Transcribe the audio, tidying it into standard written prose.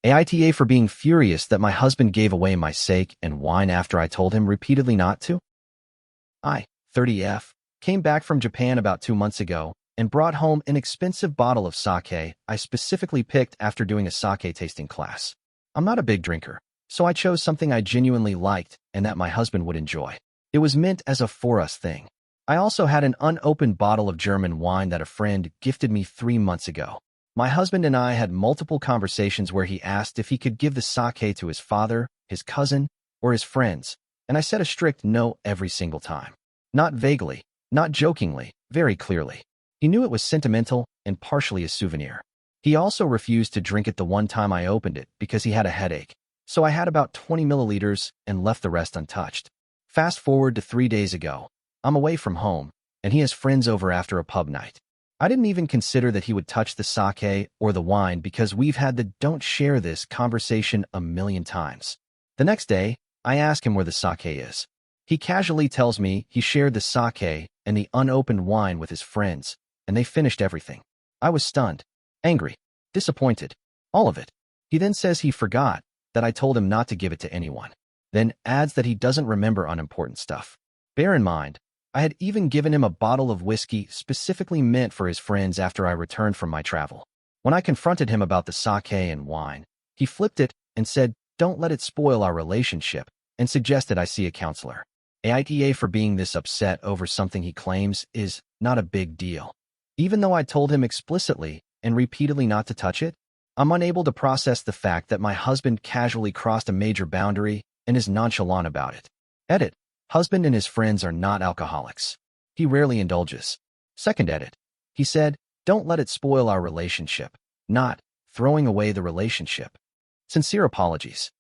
AITA for being furious that my husband gave away my sake and wine after I told him repeatedly not to. I, 30F, came back from Japan about 2 months ago and brought home an expensive bottle of sake I specifically picked after doing a sake tasting class. I'm not a big drinker, so I chose something I genuinely liked and that my husband would enjoy. It was meant as a for us thing. I also had an unopened bottle of German wine that a friend gifted me 3 months ago. My husband and I had multiple conversations where he asked if he could give the sake to his father, his cousin, or his friends, and I said a strict no every single time. Not vaguely, not jokingly, very clearly. He knew it was sentimental and partially a souvenir. He also refused to drink it the one time I opened it because he had a headache, so I had about 20 milliliters and left the rest untouched. Fast forward to 3 days ago. I'm away from home, and he has friends over after a pub night. I didn't even consider that he would touch the sake or the wine because we've had the don't share this conversation a million times. The next day, I ask him where the sake is. He casually tells me he shared the sake and the unopened wine with his friends, and they finished everything. I was stunned, angry, disappointed, all of it. He then says he forgot, that I told him not to give it to anyone, then adds that he doesn't remember unimportant stuff. Bear in mind, I had even given him a bottle of whiskey specifically meant for his friends after I returned from my travel. When I confronted him about the sake and wine, he flipped it and said, "Don't let it spoil our relationship," and suggested I see a counselor. AITA for being this upset over something he claims is not a big deal. Even though I told him explicitly and repeatedly not to touch it, I'm unable to process the fact that my husband casually crossed a major boundary and is nonchalant about it. Edit. Husband and his friends are not alcoholics. He rarely indulges. Second edit. He said, "Don't let it spoil our relationship," not "throwing away the relationship." Sincere apologies.